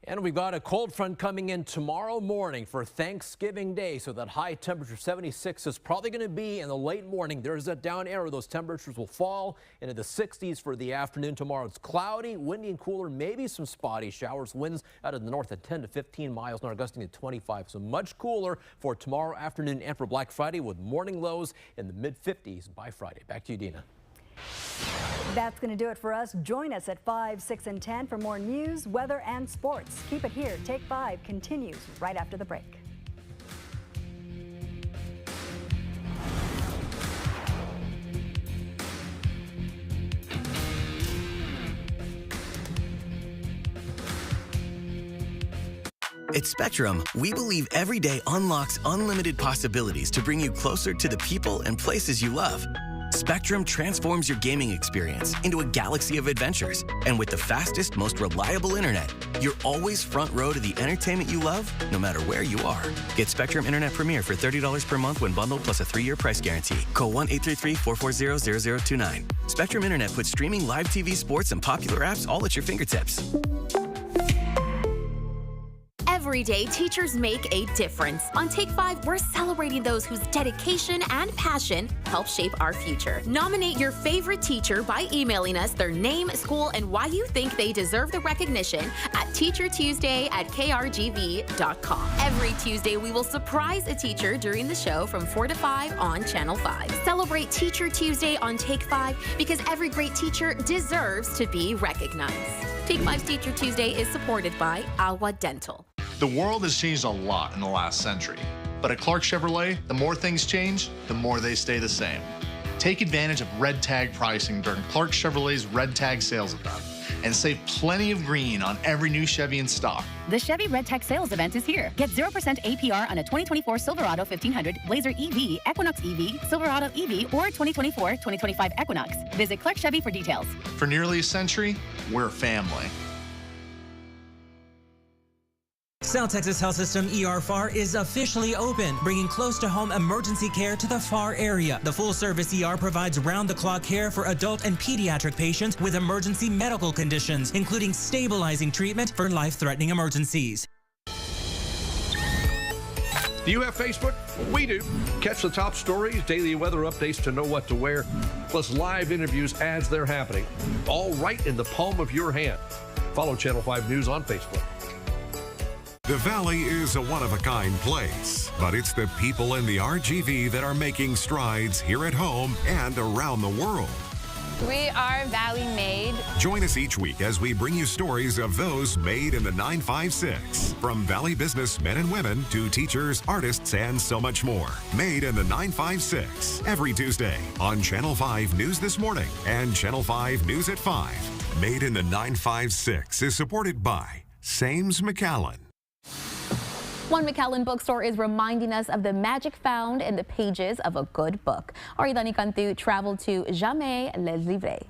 And we've got a cold front coming in tomorrow morning for Thanksgiving Day, so that high temperature 76 is probably going to be in the late morning. There's a down arrow. Those temperatures will fall into the 60s for the afternoon tomorrow. It's cloudy, windy and cooler, maybe some spotty showers. Winds out of the north at 10 to 15 miles an hour, gusting to 25. So much cooler for tomorrow afternoon and for Black Friday, with morning lows in the mid-50s by Friday. Back to you, Dina. That's going to do it for us. Join us at 5, 6, and 10 for more news, weather, and sports. Keep it here. Take 5 continues right after the break. At Spectrum, we believe every day unlocks unlimited possibilities to bring you closer to the people and places you love. Spectrum transforms your gaming experience into a galaxy of adventures. And with the fastest, most reliable internet, you're always front row to the entertainment you love, no matter where you are. Get Spectrum Internet Premier for $30 per month when bundled, plus a 3-year price guarantee. Call 1-833-440-0029. Spectrum Internet puts streaming live TV, sports, and popular apps all at your fingertips. Every day, teachers make a difference. On Take 5, we're celebrating those whose dedication and passion help shape our future. Nominate your favorite teacher by emailing us their name, school, and why you think they deserve the recognition at teachertuesday@krgv.com. Every Tuesday, we will surprise a teacher during the show from 4 to 5 on Channel 5. Celebrate Teacher Tuesday on Take 5 because every great teacher deserves to be recognized. Take 5's Teacher Tuesday is supported by Alwa Dental. The world has changed a lot in the last century, but at Clark Chevrolet, the more things change, the more they stay the same. Take advantage of red tag pricing during Clark Chevrolet's red tag sales event and save plenty of green on every new Chevy in stock. The Chevy Red Tag sales event is here. Get 0% APR on a 2024 Silverado 1500, Blazer EV, Equinox EV, Silverado EV, or 2024-2025 Equinox. Visit Clark Chevy for details. For nearly a century, we're family. South Texas Health System ER FAR is officially open, bringing close-to-home emergency care to the FAR area. The full-service ER provides round-the-clock care for adult and pediatric patients with emergency medical conditions, including stabilizing treatment for life-threatening emergencies. Do you have Facebook? We do. Catch the top stories, daily weather updates to know what to wear, plus live interviews as they're happening, all right in the palm of your hand. Follow Channel 5 News on Facebook. The Valley is a one-of-a-kind place, but it's the people in the RGV that are making strides here at home and around the world. We are Valley Made. Join us each week as we bring you stories of those made in the 956. From Valley businessmen and women to teachers, artists, and so much more. Made in the 956. Every Tuesday on Channel 5 News This Morning and Channel 5 News at 5. Made in the 956 is supported by Sames McAllen. One McAllen bookstore is reminding us of the magic found in the pages of a good book. Ari Dani Cantu traveled to Jamais les Livres.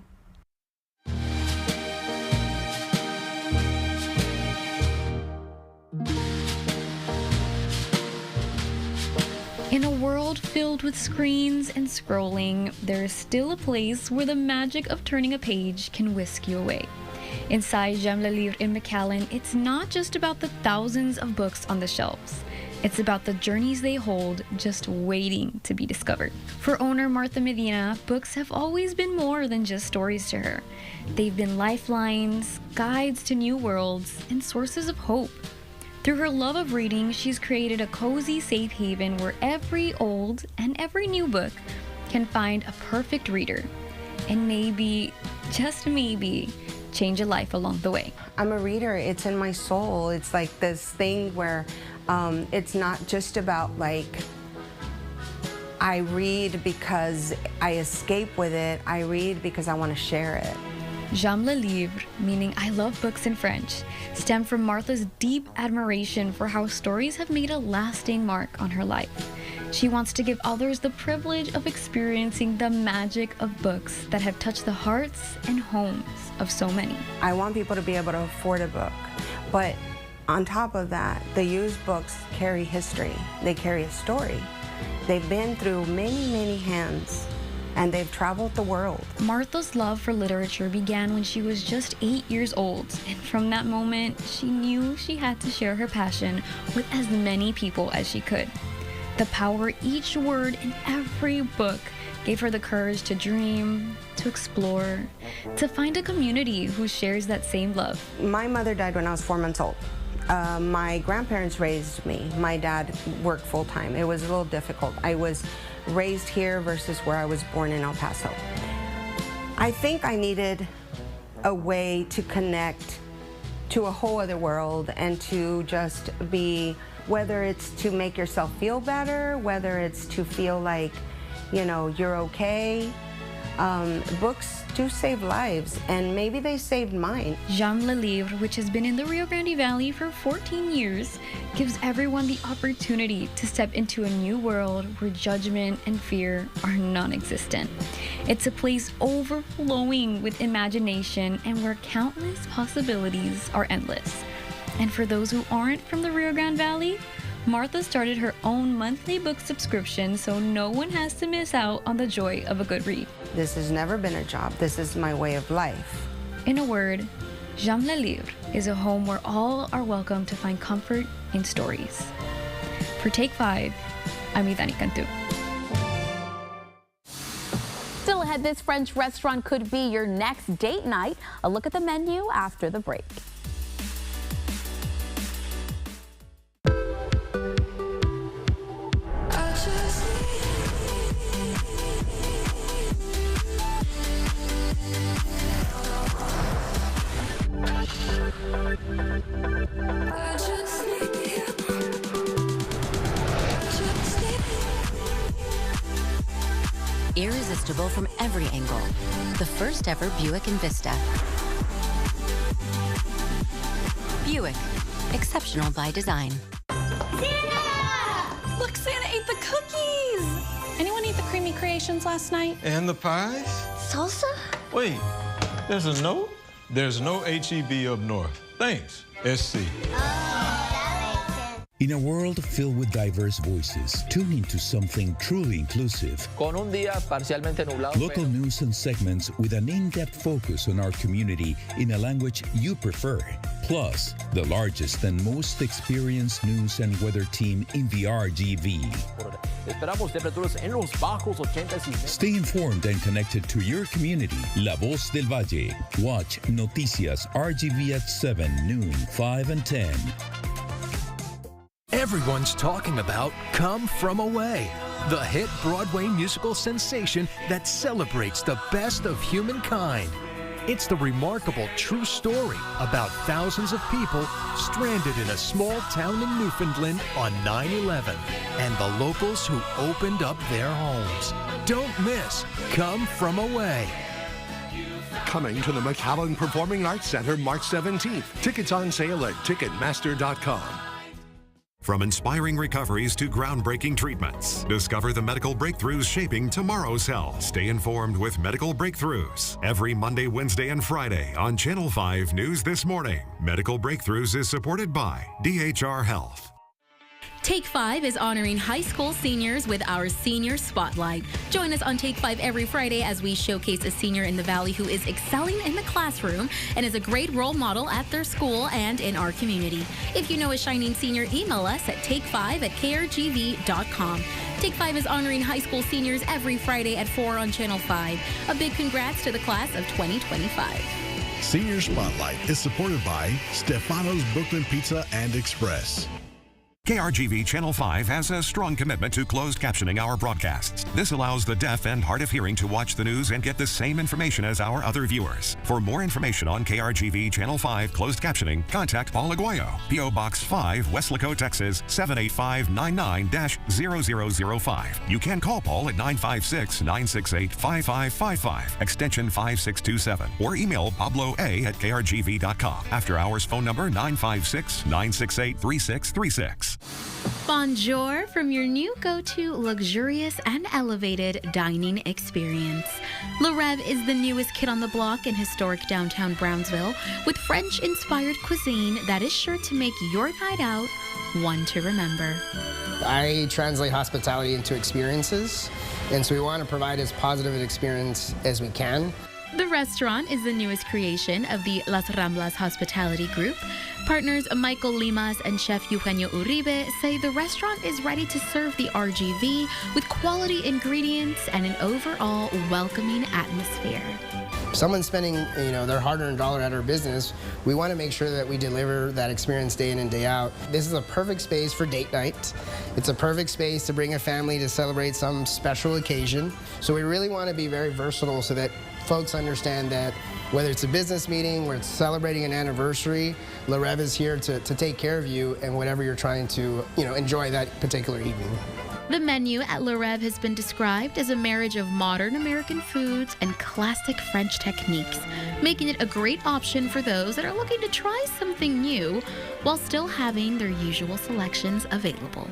In a world filled with screens and scrolling, there is still a place where the magic of turning a page can whisk you away. Inside Jamais les Livres in McAllen, it's not just about the thousands of books on the shelves. It's about the journeys they hold, just waiting to be discovered. For owner Martha Medina, books have always been more than just stories to her. They've been lifelines, guides to new worlds, and sources of hope. Through her love of reading, she's created a cozy safe haven where every old and every new book can find a perfect reader. And maybe, just maybe, change a life along the way. I'm a reader. It's in my soul. It's like this thing where it's not just about like I read because I escape with it. I read because I want to share it. Jamais les Livres, meaning I love books in French, stem from Martha's deep admiration for how stories have made a lasting mark on her life. She wants to give others the privilege of experiencing the magic of books that have touched the hearts and homes of so many. I want people to be able to afford a book, but on top of that, the used books carry history. They carry a story. They've been through many, many hands, and they've traveled the world. Martha's love for literature began when she was just 8 years old, and from that moment, she knew she had to share her passion with as many people as she could. The power each word in every book gave her the courage to dream, to explore, to find a community who shares that same love. My mother died when I was 4 months old. My grandparents raised me. My dad worked full-time. It was a little difficult. I was raised here versus where I was born in El Paso. I think I needed a way to connect to a whole other world and to just be, whether it's to make yourself feel better, whether it's to feel like, you know, you're okay. Books do save lives, and maybe they saved mine. Jamais les Livres, which has been in the Rio Grande Valley for 14 years, gives everyone the opportunity to step into a new world where judgment and fear are non-existent. It's a place overflowing with imagination and where countless possibilities are endless. And for those who aren't from the Rio Grande Valley, Martha started her own monthly book subscription so no one has to miss out on the joy of a good read. This has never been a job. This is my way of life. In a word, Jamais les Livres is a home where all are welcome to find comfort in stories. For Take 5, I'm Idani Cantu. Still ahead, this French restaurant could be your next date night. A look at the menu after the break. Irresistible from every angle. The first ever Buick Envista. Buick. Exceptional by design. Santa! Look, Santa ate the cookies! Anyone eat the creamy creations last night? And the pies? Salsa? Wait, there's a note? There's no HEB up north. Thanks, SC. In a world filled with diverse voices, tune into something truly inclusive. Con un día parcialmente nublado. Local news and segments with an in-depth focus on our community in a language you prefer. Plus, the largest and most experienced news and weather team in the RGV. Esperamos temperaturas en los bajos 80s. Stay informed and connected to your community. La Voz del Valle. Watch Noticias RGV at 7, noon, 5, and 10. Everyone's talking about Come From Away. the hit Broadway musical sensation that celebrates the best of humankind. It's the remarkable true story about thousands of people stranded in a small town in Newfoundland on 9/11 and the locals who opened up their homes. Don't miss Come From Away. Coming to the McAllen Performing Arts Center March 17th. Tickets on sale at Ticketmaster.com. From inspiring recoveries to groundbreaking treatments, discover the medical breakthroughs shaping tomorrow's health. Stay informed with Medical Breakthroughs every Monday, Wednesday, and Friday on Channel 5 News This Morning. Medical Breakthroughs is supported by DHR Health. Take 5 is honoring high school seniors with our Senior Spotlight. Join us on Take 5 every Friday as we showcase a senior in the Valley who is excelling in the classroom and is a great role model at their school and in our community. If you know a shining senior, email us at take5@krgv.com. Take 5 is honoring high school seniors every Friday at 4 on Channel 5. A big congrats to the class of 2025. Senior Spotlight is supported by Stefano's Brooklyn Pizza and Express. KRGV Channel 5 has a strong commitment to closed captioning our broadcasts. This allows the deaf and hard of hearing to watch the news and get the same information as our other viewers. For more information on KRGV Channel 5 closed captioning, contact Paul Aguayo, P.O. Box 5, Weslaco, Texas 78599-0005. You can call Paul at 956-968-5555, extension 5627, or email Pablo A at krgv.com. After hours phone number 956-968-3636. Bonjour from your new go-to luxurious and elevated dining experience. Le Rêve is the newest kid on the block in historic downtown Brownsville with French-inspired cuisine that is sure to make your night out one to remember. I translate hospitality into experiences, and so we want to provide as positive an experience as we can. The restaurant is the newest creation of the Las Ramblas Hospitality Group. Partners Michael Limas and Chef Eugenio Uribe say the restaurant is ready to serve the RGV with quality ingredients and an overall welcoming atmosphere. Someone spending, their hard-earned dollar at our business, we want to make sure that we deliver that experience day in and day out. This is a perfect space for date night. It's a perfect space to bring a family to celebrate some special occasion. So we really want to be very versatile so that folks understand that whether it's a business meeting, where it's celebrating an anniversary, Le Rêve is here to take care of you and whatever you're trying to, enjoy that particular evening. The menu at Le Rêve has been described as a marriage of modern American foods and classic French techniques, making it a great option for those that are looking to try something new while still having their usual selections available.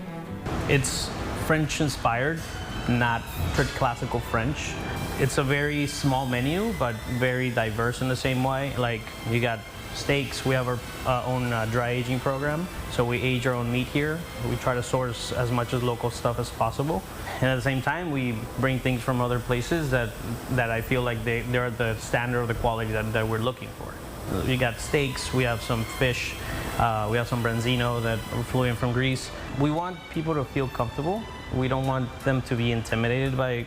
It's French-inspired, not classical French. It's a very small menu, but very diverse in the same way. Like, you got steaks. We have our own dry aging program, so we age our own meat here. We try to source as much as local stuff as possible, and at the same time we bring things from other places that I feel like they're the standard of the quality that we're looking for. We got steaks, we have some fish, we have some branzino that flew in from Greece. We want people to feel comfortable. We don't want them to be intimidated by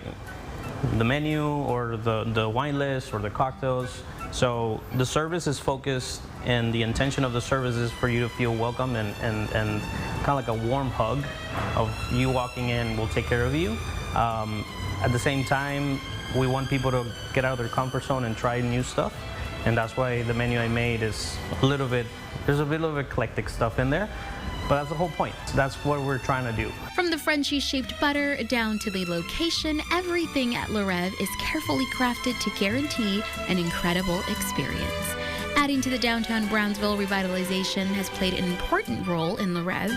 the menu or the wine list or the cocktails. So the service is focused, and the intention of the service is for you to feel welcome and kind of like a warm hug of you walking in, we'll take care of you. At the same time, we want people to get out of their comfort zone and try new stuff. And that's why the menu I made is there's a bit of eclectic stuff in there. But that's the whole point. That's what we're trying to do. From the Frenchie-shaped butter down to the location, everything at Le Rêve is carefully crafted to guarantee an incredible experience. Adding to the downtown Brownsville revitalization has played an important role in Le Rêve,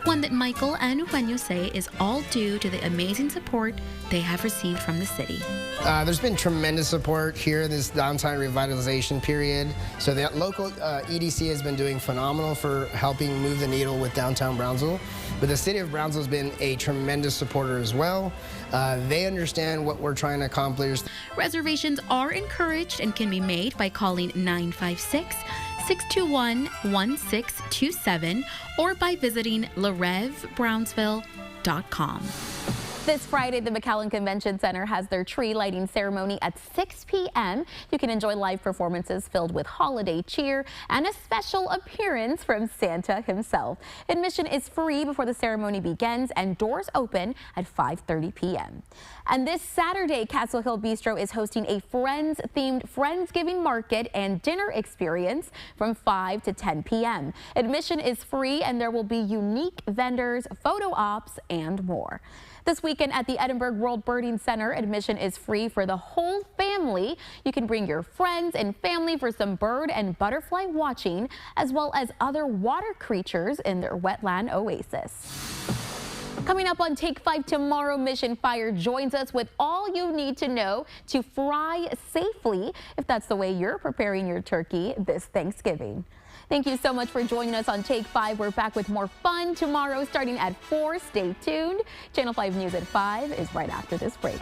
one that Michael and Eugenio say is all due to the amazing support they have received from the city. There's been tremendous support here in this downtown revitalization period. So the local EDC has been doing phenomenal for helping move the needle with downtown Brownsville. But the city of Brownsville has been a tremendous supporter as well. They understand what we're trying to accomplish. Reservations are encouraged and can be made by calling 956-621-1627 or by visiting LaRêveBrownsville.com. This Friday, the McAllen Convention Center has their tree lighting ceremony at 6 p.m. You can enjoy live performances filled with holiday cheer and a special appearance from Santa himself. Admission is free before the ceremony begins and doors open at 5:30 p.m. And this Saturday, Castle Hill Bistro is hosting a Friends-themed Friendsgiving market and dinner experience from 5 to 10 p.m. Admission is free and there will be unique vendors, photo ops, and more. This weekend at the Edinburgh World Birding Center, admission is free for the whole family. You can bring your friends and family for some bird and butterfly watching, as well as other water creatures in their wetland oasis. Coming up on Take 5 tomorrow, Mission Fire joins us with all you need to know to fry safely, if that's the way you're preparing your turkey this Thanksgiving. Thank you so much for joining us on Take 5. We're back with more fun tomorrow starting at 4. Stay tuned. Channel 5 News at 5 is right after this break.